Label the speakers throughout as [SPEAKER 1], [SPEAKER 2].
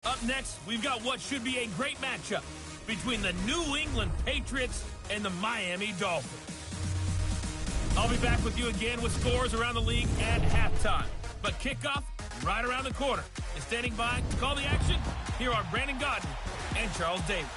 [SPEAKER 1] Up next, we've got what should be a great matchup between the New England Patriots and the Miami Dolphins. I'll be back with you again with scores around the league at halftime. But kickoff right around the corner. And standing by to call the action, here are Brandon Gaudin and Charles Davis.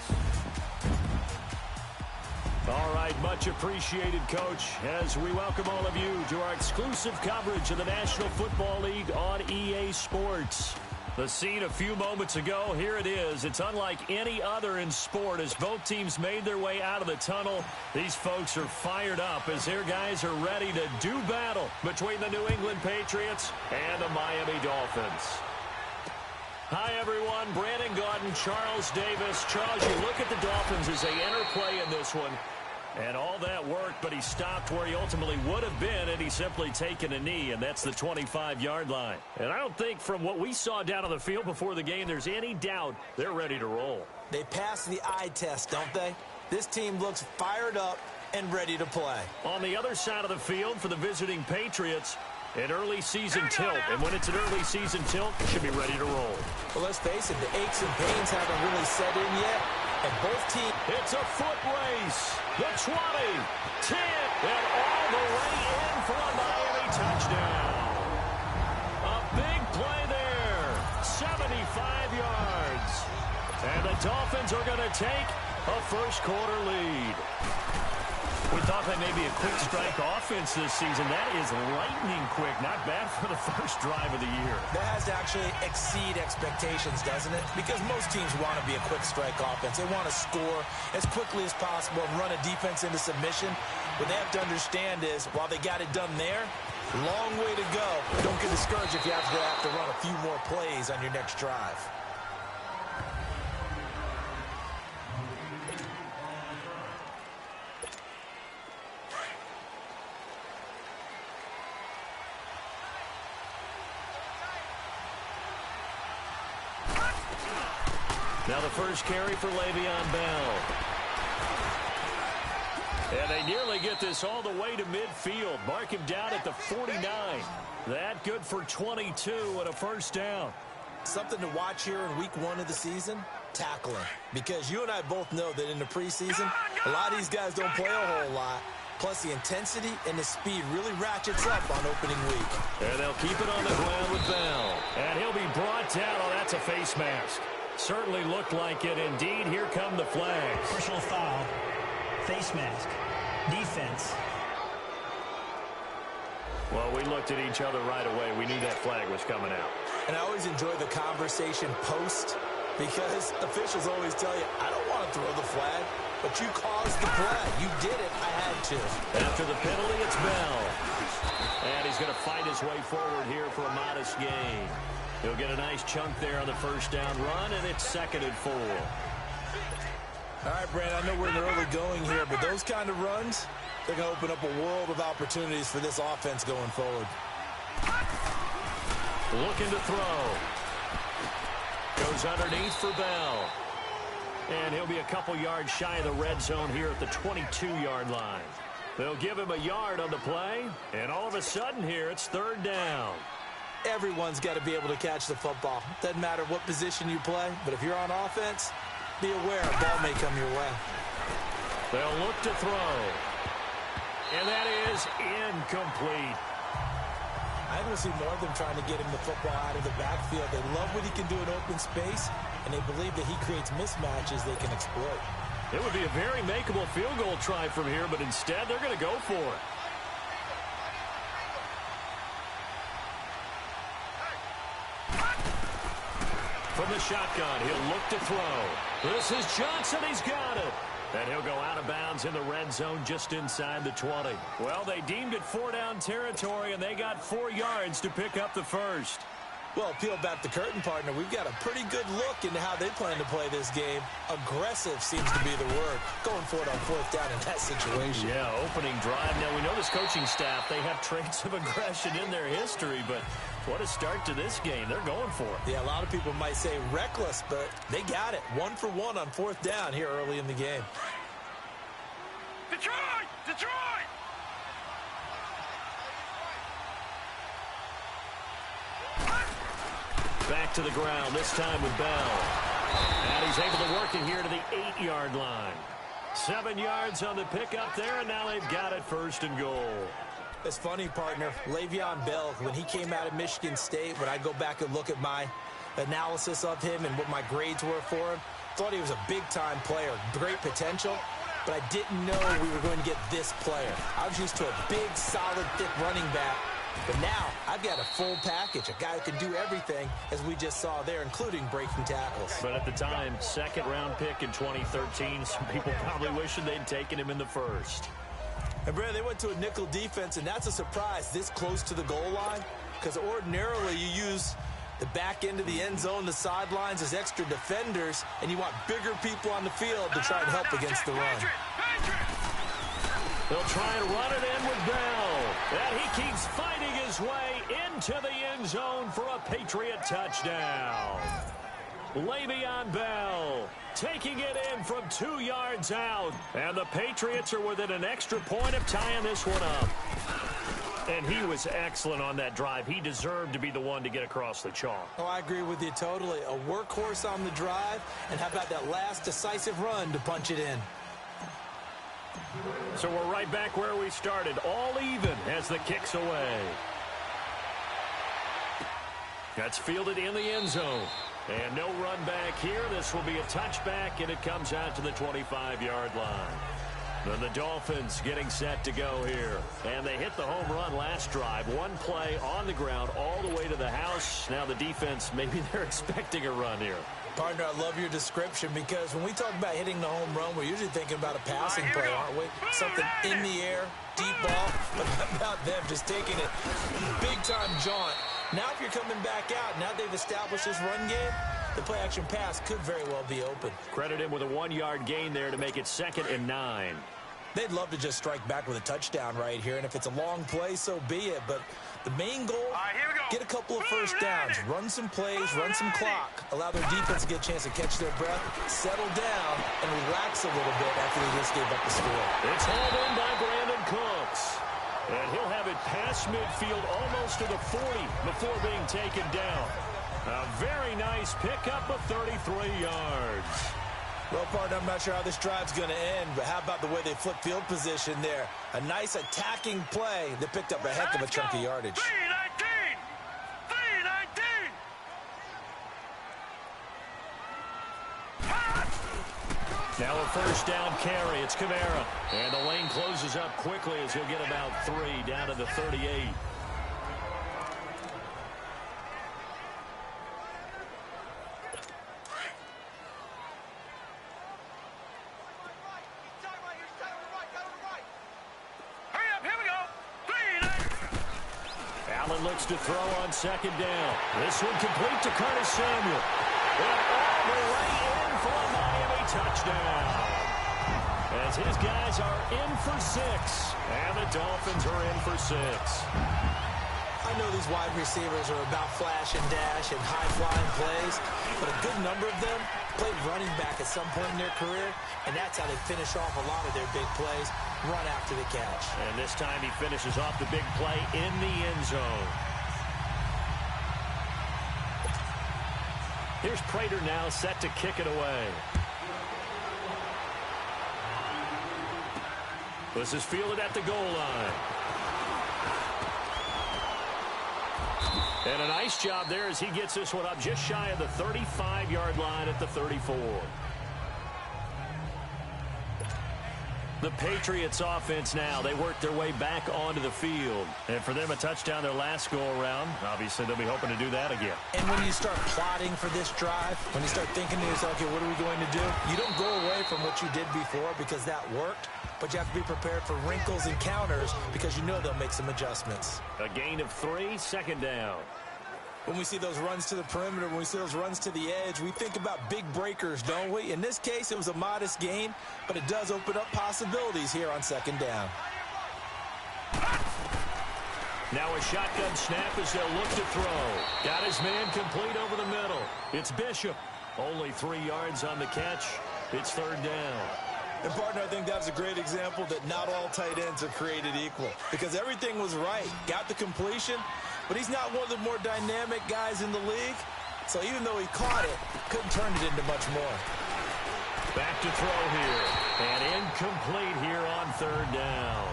[SPEAKER 2] All right, much appreciated, Coach, as we welcome all of you to our exclusive coverage of the National Football League on EA Sports. The scene a few moments ago, here it is. It's unlike any other in sport as both teams made their way out of the tunnel. These folks are fired up as their guys are ready to do battle between the New England Patriots and the Miami Dolphins. Hi, everyone. Brandon Gaudin, Charles Davis. Charles, you look at the Dolphins as they enter play in this one. And all that worked, but he stopped where he ultimately would have been, and he's simply taken a knee, and that's the 25-yard line. And I don't think from what we saw down on the field before the game, there's any doubt they're ready to roll.
[SPEAKER 3] They passed the eye test, don't they? This team looks fired up and ready to play.
[SPEAKER 2] On the other side of the field for the visiting Patriots, an early season tilt. And when it's an early season tilt, it should be ready to roll.
[SPEAKER 3] Well, let's face it, the aches and pains haven't really set in yet. And both teams...
[SPEAKER 2] It's a foot race. The 20, 10, and all the way in for a Miami touchdown. A big play there. 75 yards. And the Dolphins are going to take a first-quarter lead. We thought that may be a quick strike offense this season. That is lightning quick. Not bad for the first drive of the year.
[SPEAKER 3] That has to actually exceed expectations, doesn't it? Because most teams want to be a quick strike offense. They want to score as quickly as possible and run a defense into submission. What they have to understand is, while they got it done there, long way to go. Don't get discouraged if you have to run a few more plays on your next drive.
[SPEAKER 2] Now the first carry for Le'Veon Bell. And they nearly get this all the way to midfield. Mark him down at the 49. That good for 22 and a first down.
[SPEAKER 3] Something to watch here in week 1 of the season, tackling. Because you and I both know that in the preseason, a lot of these guys don't play a whole lot. Plus the intensity and the speed really ratchets up on opening week.
[SPEAKER 2] And they'll keep it on the ground with Bell. And he'll be brought down. Oh, that's a face mask. Certainly looked like it. Indeed, here come the flags.
[SPEAKER 4] Personal foul, face mask, defense.
[SPEAKER 2] Well, we looked at each other right away. We knew that flag was coming out.
[SPEAKER 3] And I always enjoy the conversation post because officials always tell you, I don't want to throw the flag, but you caused the play. You did it. I had to.
[SPEAKER 2] After the penalty, it's Bell. And he's going to fight his way forward here for a modest gain. He'll get a nice chunk there on the first down run, and it's 2nd and 4.
[SPEAKER 3] All right, Brandon, I know we're in the early going here, but those kind of runs, they're going to open up a world of opportunities for this offense going forward.
[SPEAKER 2] Looking to throw. Goes underneath for Bell. And he'll be a couple yards shy of the red zone here at the 22-yard line. They'll give him a yard on the play, and all of a sudden here, it's 3rd down.
[SPEAKER 3] Everyone's got to be able to catch the football. Doesn't matter what position you play, but if you're on offense, be aware a ball may come your way.
[SPEAKER 2] They'll look to throw. And that is incomplete.
[SPEAKER 3] I don't see more of them trying to get him the football out of the backfield. They love what he can do in open space, and they believe that he creates mismatches they can exploit.
[SPEAKER 2] It would be a very makeable field goal try from here, but instead they're going to go for it. From the shotgun, he'll look to throw. This is Johnson. He's got it. And he'll go out of bounds in the red zone just inside the 20. Well, they deemed it 4-down territory, and they got 4 yards to pick up the first.
[SPEAKER 3] Well, peel back the curtain, partner. We've got a pretty good look into how they plan to play this game. Aggressive seems to be the word. Going for it on 4th down in that situation.
[SPEAKER 2] Yeah, opening drive. Now, we know this coaching staff, they have traits of aggression in their history, but what a start to this game. They're going for it.
[SPEAKER 3] Yeah, a lot of people might say reckless, but they got it. 1 for 1 on 4th down here early in the game.
[SPEAKER 1] Detroit! Detroit!
[SPEAKER 2] Back to the ground, this time with Bell. And he's able to work it here to the 8-yard line. 7 yards on the pickup there, and now they've got it 1st and goal.
[SPEAKER 3] It's funny, partner. Le'Veon Bell, when he came out of Michigan State, when I go back and look at my analysis of him and what my grades were for him, thought he was a big-time player, great potential, but I didn't know we were going to get this player. I was used to a big, solid, thick running back, but now I've got a full package, a guy who can do everything, as we just saw there, including breaking tackles.
[SPEAKER 2] But at the time, 2nd-round pick in 2013, some people probably wishing they'd taken him in the 1st.
[SPEAKER 3] And, Brad, they went to a nickel defense, and that's a surprise this close to the goal line, because ordinarily you use the back end of the end zone, the sidelines as extra defenders, and you want bigger people on the field to try and help against the run.
[SPEAKER 2] They'll try and run it in with Bell. And he keeps fighting his way into the end zone for a Patriot touchdown. Le'Veon Bell taking it in from 2 yards out. And the Patriots are within an extra point of tying this one up. And he was excellent on that drive. He deserved to be the one to get across the chalk.
[SPEAKER 3] Oh, I agree with you totally. A workhorse on the drive, and how about that last decisive run to punch it in?
[SPEAKER 2] So we're right back where we started, all even as the kick's away. That's fielded in the end zone. And no run back here. This will be a touchback, and it comes out to the 25-yard line. Then the Dolphins getting set to go here. And they hit the home run last drive. One play on the ground all the way to the house. Now the defense, maybe they're expecting a run here.
[SPEAKER 3] Partner, I love your description, because when we talk about hitting the home run, we're usually thinking about a passing play, aren't we? Something in the air, deep ball. But how about them just taking it big-time jaunt? Now if you're coming back out, now they've established this run game, the play-action pass could very well be open.
[SPEAKER 2] Credit him with a 1-yard gain there to make it 2nd and 9.
[SPEAKER 3] They'd love to just strike back with a touchdown right here, and if it's a long play, so be it. But the main goal, get a couple of first downs, run some plays, run some clock, allow their defense to get a chance to catch their breath, settle down, and relax a little bit after they just gave up the score.
[SPEAKER 2] It's hauled in by Brandon Cooks. And he'll have it past midfield almost to the 40 before being taken down. A very nice pickup of 33 yards.
[SPEAKER 3] Well, partner, I'm not sure how this drive's going to end, but how about the way they flip field position there? A nice attacking play that picked up a heck of a chunk of yardage.
[SPEAKER 2] 319! Now a first down carry. It's Kamara. And the lane closes up quickly as he'll get about 3 down to the 38. Allen looks to throw on 2nd down. This one complete to Curtis Samuel. And all the way in for a Miami touchdown. As his guys are in for 6. And the Dolphins are in for 6.
[SPEAKER 3] I know these wide receivers are about flash and dash and high-flying plays, but a good number of them played running back at some point in their career, and that's how they finish off a lot of their big plays, run after the catch.
[SPEAKER 2] And this time he finishes off the big play in the end zone. Here's Prater now set to kick it away. This is fielded at the goal line. And a nice job there as he gets this one up just shy of the 35-yard line at the 34. The Patriots offense now, they work their way back onto the field. And for them, a touchdown their last go-around. Obviously, they'll be hoping to do that again.
[SPEAKER 3] And when you start plotting for this drive, when you start thinking to yourself, okay, what are we going to do? You don't go away from what you did before because that worked, but you have to be prepared for wrinkles and counters because you know they'll make some adjustments.
[SPEAKER 2] A gain of 3, 2nd down.
[SPEAKER 3] When we see those runs to the perimeter, when we see those runs to the edge, we think about big breakers, don't we? In this case, it was a modest gain, but it does open up possibilities here on 2nd down.
[SPEAKER 2] Now a shotgun snap as they'll look to throw. Got his man complete over the middle. It's Bishop. Only 3 yards on the catch. It's 3rd down.
[SPEAKER 3] And, partner, I think that was a great example that not all tight ends are created equal because everything was right. Got the completion, but he's not one of the more dynamic guys in the league. So even though he caught it, couldn't turn it into much more.
[SPEAKER 2] Back to throw here. And incomplete here on third down.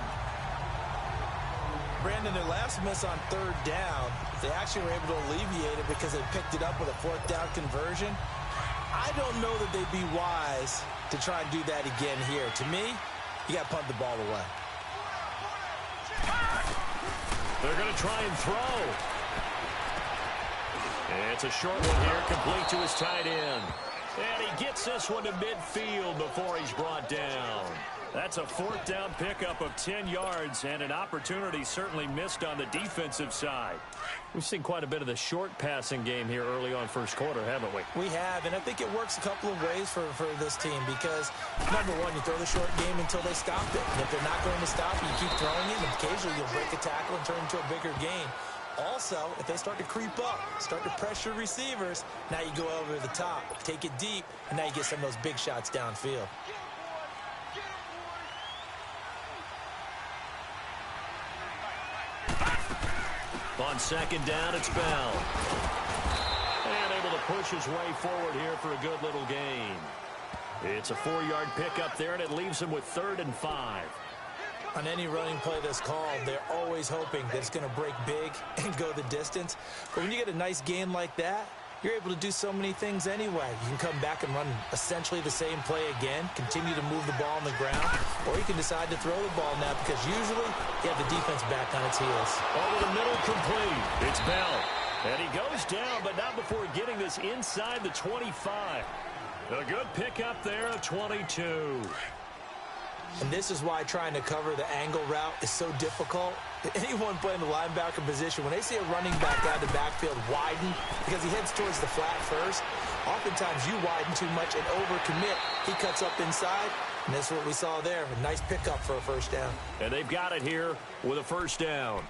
[SPEAKER 3] Brandon, their last miss on third down, they actually were able to alleviate it because they picked it up with a fourth down conversion. I don't know that they'd be wise to try and do that again here. To me, you got to punt the ball away.
[SPEAKER 2] They're going to try and throw. And it's a short one here, complete to his tight end. And he gets this one to midfield before he's brought down. That's a fourth down pickup of 10 yards and an opportunity certainly missed on the defensive side. We've seen quite a bit of the short passing game here early on first quarter, haven't we?
[SPEAKER 3] We have, and I think it works a couple of ways for this team because, number one, you throw the short game until they stop it. And if they're not going to stop it, you keep throwing it, and occasionally you'll break a tackle and turn it into a bigger gain. Also, if they start to creep up, start to pressure receivers, now you go over the top, take it deep, and now you get some of those big shots downfield.
[SPEAKER 2] On second down, it's Bell. And able to push his way forward here for a good little gain. It's a 4-yard pickup there, and it leaves him with 3rd and 5.
[SPEAKER 3] On any running play that's called, they're always hoping that it's going to break big and go the distance. But when you get a nice gain like that, you're able to do so many things anyway. You can come back and run essentially the same play again, continue to move the ball on the ground, or you can decide to throw the ball now because usually you have the defense back on its heels.
[SPEAKER 2] Over the middle, complete. It's Bell. And he goes down, but not before getting this inside the 25. A good pickup there of 22.
[SPEAKER 3] And this is why trying to cover the angle route is so difficult. Anyone playing the linebacker position, when they see a running back out of the backfield widen because he heads towards the flat first, oftentimes you widen too much and overcommit. He cuts up inside, and that's what we saw there. A nice pickup for a first down.
[SPEAKER 2] And they've got it here with a first down.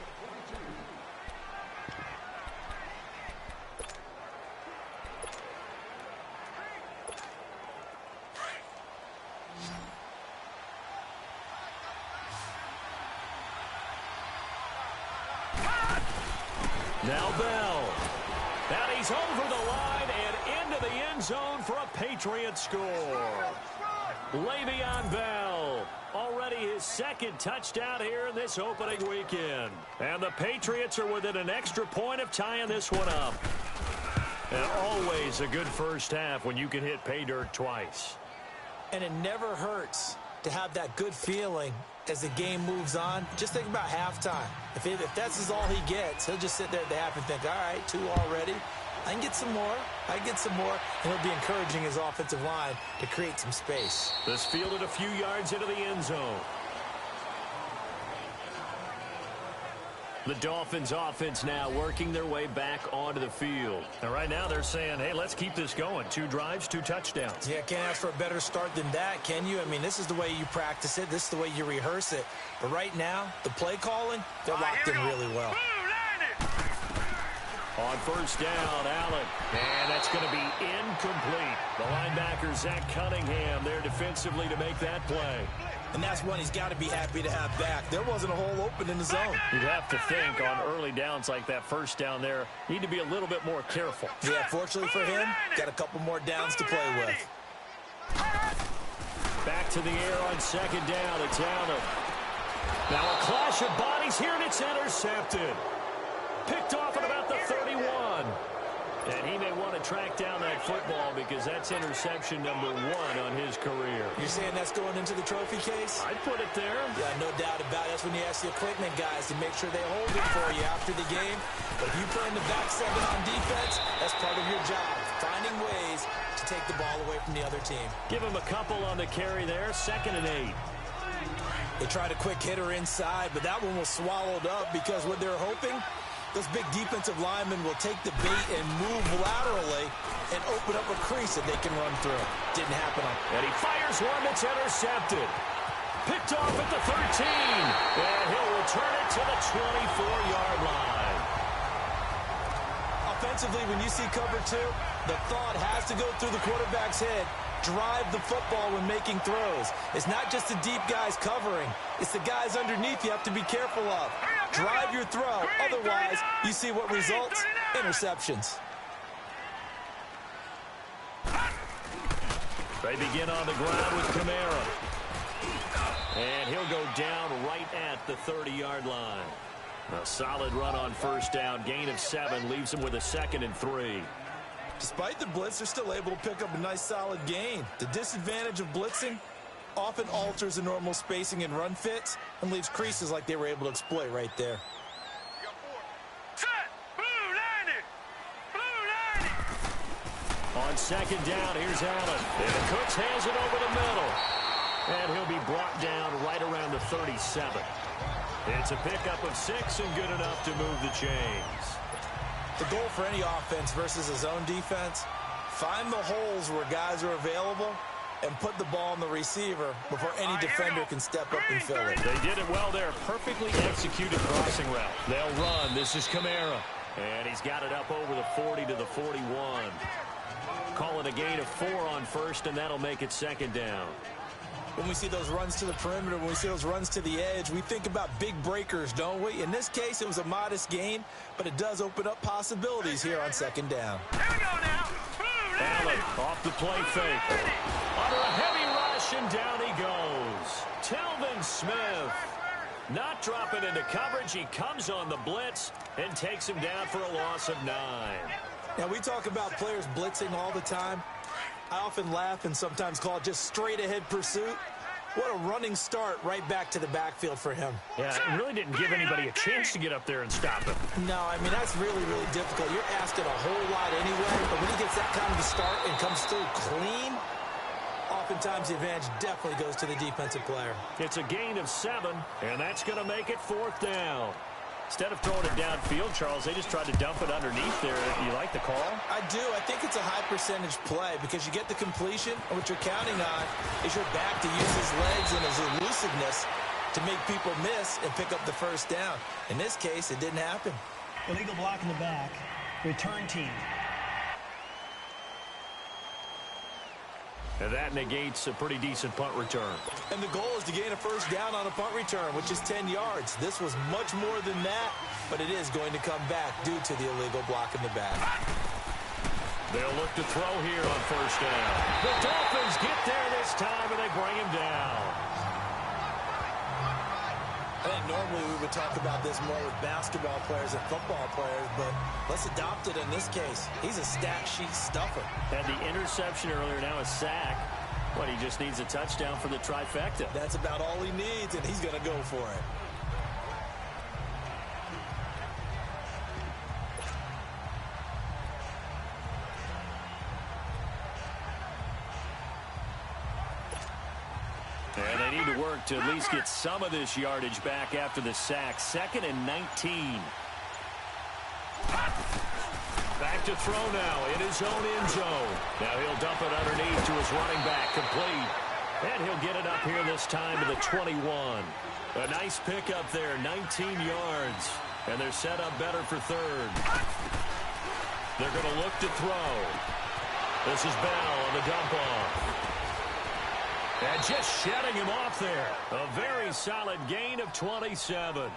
[SPEAKER 2] Now Bell. And he's over the line and into the end zone for a Patriot score. Le'Veon Bell, already his 2nd touchdown here in this opening weekend. And the Patriots are within an extra point of tying this one up. And always a good first half when you can hit pay dirt twice.
[SPEAKER 3] And it never hurts to have that good feeling as the game moves on. Just think about halftime. If that's all he gets, he'll just sit there at the half and think, all right, 2 already. I can get some more. I can get some more. And he'll be encouraging his offensive line to create some space.
[SPEAKER 2] This fielded a few yards into the end zone. The Dolphins offense now working their way back onto the field. And right now they're saying, hey, let's keep this going. 2 drives, 2 touchdowns.
[SPEAKER 3] Yeah, can't ask for a better start than that, can you? I mean, this is the way you practice it. This is the way you rehearse it. But right now, the play calling, they're locked in really well.
[SPEAKER 2] On first down, Allen. And that's going to be incomplete. The linebacker, Zach Cunningham, there defensively to make that play.
[SPEAKER 3] And that's one he's got to be happy to have back. There wasn't a hole open in the zone.
[SPEAKER 2] You'd have to think on early downs like that first down there, need to be a little bit more careful.
[SPEAKER 3] Yeah, fortunately for him, got a couple more downs to play with.
[SPEAKER 2] Back to the air on second down. It's Allen. Now a clash of bodies here, and it's intercepted. Picked off at about the 31. And he may want to track down that football because that's interception number 1 on his career.
[SPEAKER 3] You're saying that's going into the trophy case?
[SPEAKER 2] I'd put it there.
[SPEAKER 3] Yeah, no doubt about it. That's when you ask the equipment guys to make sure they hold it for you after the game. But if you play in the back 7 on defense, that's part of your job, finding ways to take the ball away from the other team.
[SPEAKER 2] Give him a couple on the carry there, 2nd and 8.
[SPEAKER 3] They tried a quick hitter inside, but that one was swallowed up because what they're hoping, those big defensive linemen will take the bait and move laterally and open up a crease that they can run through. Didn't happen.
[SPEAKER 2] And he fires one that's intercepted. Picked off at the 13. And he'll return it to the 24-yard line.
[SPEAKER 3] Offensively, when you see cover 2, the thought has to go through the quarterback's head. Drive the football when making throws. It's not just the deep guys covering. It's the guys underneath you have to be careful of. Drive your throw. Otherwise, you see what results? Interceptions.
[SPEAKER 2] They begin on the ground with Kamara. And he'll go down right at the 30-yard line. A solid run on first down. Gain of 7 leaves him with a 2nd and 3.
[SPEAKER 3] Despite the blitz, they're still able to pick up a nice solid gain. The disadvantage of blitzing often alters the normal spacing and run fits and leaves creases like they were able to exploit right there.
[SPEAKER 2] On 2nd down, here's Allen. And Cooks hands it over the middle. And he'll be brought down right around the 37. It's a pickup of 6 and good enough to move the chains.
[SPEAKER 3] The goal for any offense versus a zone defense, find the holes where guys are available and put the ball on the receiver before any defender can step up and fill it.
[SPEAKER 2] They did it well there. Perfectly executed crossing route. They'll run. This is Kamara. And he's got it up over the 40 to the 41. Call it a gain of 4 on first, and that'll make it 2nd down.
[SPEAKER 3] When we see those runs to the perimeter, when we see those runs to the edge, we think about big breakers, don't we? In this case, it was a modest gain, but it does open up possibilities here on 2nd down.
[SPEAKER 5] Here we go now.
[SPEAKER 2] Allen off the play fake. Under a heavy rush, and down he goes. Telvin Smith not dropping into coverage. He comes on the blitz and takes him down for a loss of 9.
[SPEAKER 3] Now, we talk about players blitzing all the time. I often laugh and sometimes call it just straight-ahead pursuit. What a running start right back to the backfield for him.
[SPEAKER 2] Yeah, it really didn't give anybody a chance to get up there and stop him.
[SPEAKER 3] No, I mean, that's really, really difficult. You're asking a whole lot anyway, but when he gets that kind of a start and comes through clean, oftentimes the advantage definitely goes to the defensive player.
[SPEAKER 2] It's a gain of 7, and that's going to make it 4th down. Instead of throwing it downfield, Charles, they just tried to dump it underneath there. You like the call?
[SPEAKER 3] I do. I think it's a high percentage play because you get the completion, and what you're counting on is your back to use his legs and his elusiveness to make people miss and pick up the first down. In this case, it didn't happen.
[SPEAKER 4] Illegal block in the back. Return team.
[SPEAKER 2] And that negates a pretty decent punt return.
[SPEAKER 3] And the goal is to gain a first down on a punt return, which is 10 yards. This was much more than that, but it is going to come back due to the illegal block in the back.
[SPEAKER 2] They'll look to throw here on first down. The Dolphins get there this time, and they bring him down.
[SPEAKER 3] I think normally we would talk about this more with basketball players and football players, but let's adopt it in this case. He's a stat sheet stuffer.
[SPEAKER 2] Had the interception earlier, now a sack. What, he just needs a touchdown for the trifecta.
[SPEAKER 3] That's about all he needs, and he's going to go for it.
[SPEAKER 2] And they need to work to at least get some of this yardage back after the sack. 2nd and 19. Back to throw now in his own end zone. Now he'll dump it underneath to his running back, complete. And he'll get it up here this time to the 21. A nice pickup there, 19 yards. And they're set up better for 3rd. They're going to look to throw. This is Bell on the dump off. And just shutting him off there. A very solid gain of 27.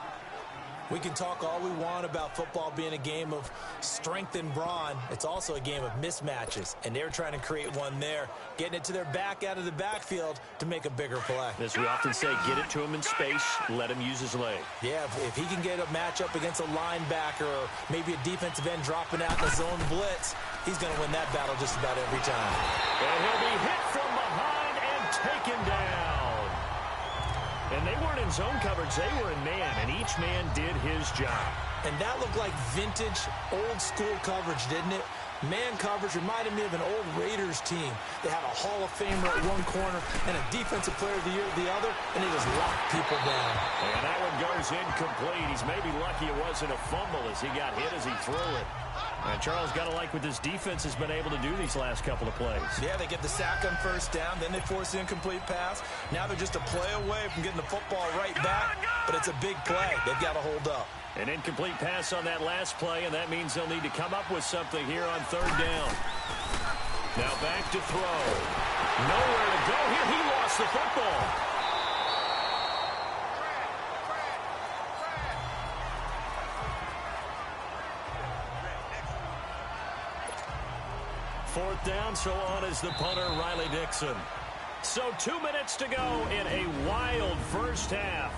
[SPEAKER 3] We can talk all we want about football being a game of strength and brawn. It's also a game of mismatches, and they're trying to create one there, getting it to their back out of the backfield to make a bigger play.
[SPEAKER 2] As we often say, get it to him in space, let him use his leg.
[SPEAKER 3] Yeah, if he can get a matchup against a linebacker or maybe a defensive end dropping out in a zone blitz, he's going to win that battle just about every time.
[SPEAKER 2] And he'll be hit from behind and taken down. And they weren't in zone coverage, they were in man, and each man did his job.
[SPEAKER 3] And that looked like vintage, old-school coverage, didn't it? Man coverage reminded me of an old Raiders team. They had a Hall of Famer at one corner and a Defensive Player of the Year at the other, and they just locked people down.
[SPEAKER 2] And that one goes incomplete. He's maybe lucky it wasn't a fumble as he got hit as he threw it. And Charles got to like what this defense has been able to do these last couple of plays.
[SPEAKER 3] Yeah, they get the sack on first down, then they force the incomplete pass. Now they're just a play away from getting the football right back, but it's a big play. They've got to hold up.
[SPEAKER 2] An incomplete pass on that last play, and that means they'll need to come up with something here on 3rd down. Now back to throw. Nowhere to go here. He lost the football. Fourth down, down, so on is the punter, Riley Dixon. So 2 minutes to go in a wild first half.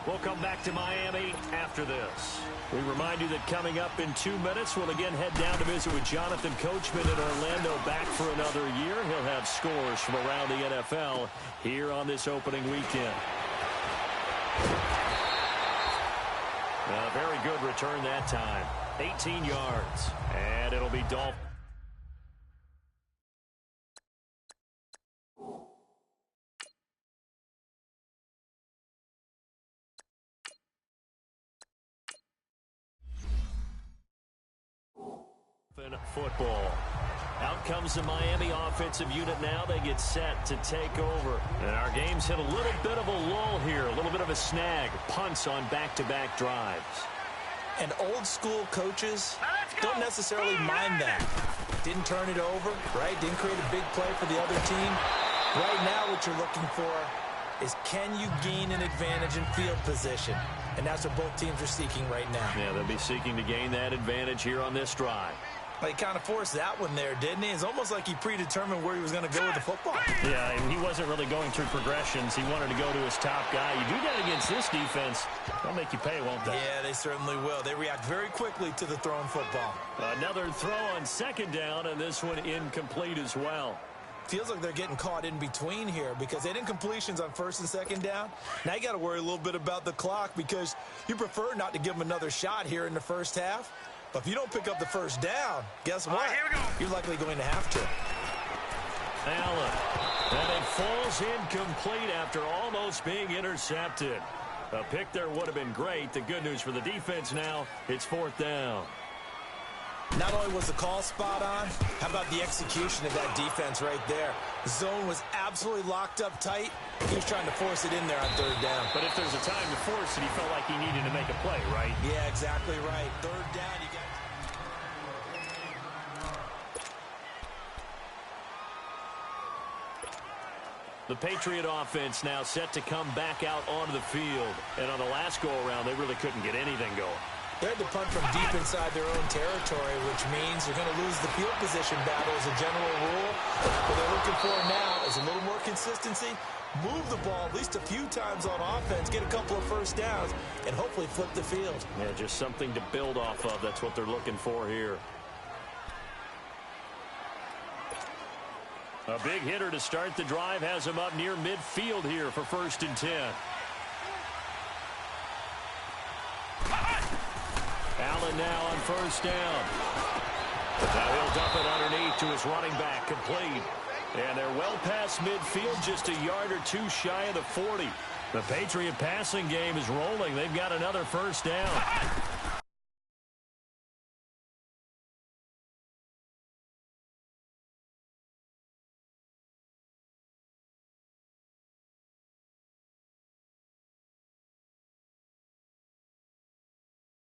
[SPEAKER 2] We'll come back to Miami after this. We remind you that coming up in 2 minutes, we'll again head down to visit with Jonathan Coachman in Orlando, back for another year. He'll have scores from around the NFL here on this opening weekend. A very good return that time. 18 yards. And it'll be Dolphins. Football. Out comes the Miami offensive unit now. They get set to take over. And our game's hit a little bit of a lull here, a little bit of a snag. Punts on back-to-back drives.
[SPEAKER 3] And old-school coaches don't necessarily mind that. Didn't turn it over, right? Didn't create a big play for the other team. Right now what you're looking for is, can you gain an advantage in field position? And that's what both teams are seeking right now.
[SPEAKER 2] Yeah, they'll be seeking to gain that advantage here on this drive.
[SPEAKER 3] Well, he kind of forced that one there, didn't he? It's almost like he predetermined where he was going to go with the football.
[SPEAKER 2] Yeah, and he wasn't really going through progressions. He wanted to go to his top guy. You do that against this defense, they'll make you pay, won't they?
[SPEAKER 3] Yeah, they certainly will. They react very quickly to the thrown football.
[SPEAKER 2] Another throw on second down, and this one incomplete as well.
[SPEAKER 3] Feels like they're getting caught in between here because they didn't incompletions on first and second down. Now you got to worry a little bit about the clock because you prefer not to give them another shot here in the first half. But if you don't pick up the first down, guess what? You're likely going to have to.
[SPEAKER 2] Allen. And it falls incomplete after almost being intercepted. A pick there would have been great. The good news for the defense now, it's fourth down.
[SPEAKER 3] Not only was the call spot on, how about the execution of that defense right there? The zone was absolutely locked up tight. He was trying to force it in there on third down.
[SPEAKER 2] But if there's a time to force it, he felt like he needed to make a play, right?
[SPEAKER 3] Yeah, exactly right. Third down, you got...
[SPEAKER 2] The Patriot offense now set to come back out onto the field. And on the last go-around, they really couldn't get anything going.
[SPEAKER 3] They had to punt from deep inside their own territory, which means you're going to lose the field position battle as a general rule. What they're looking for now is a little more consistency, move the ball at least a few times on offense, get a couple of first downs, and hopefully flip the field.
[SPEAKER 2] Yeah, just something to build off of. That's what they're looking for here. A big hitter to start the drive has him up near midfield here for 1st and 10. Allen now on first down. Now he'll dump it underneath to his running back, complete. And they're well past midfield, just a yard or two shy of the 40. The Patriot passing game is rolling. They've got another first down.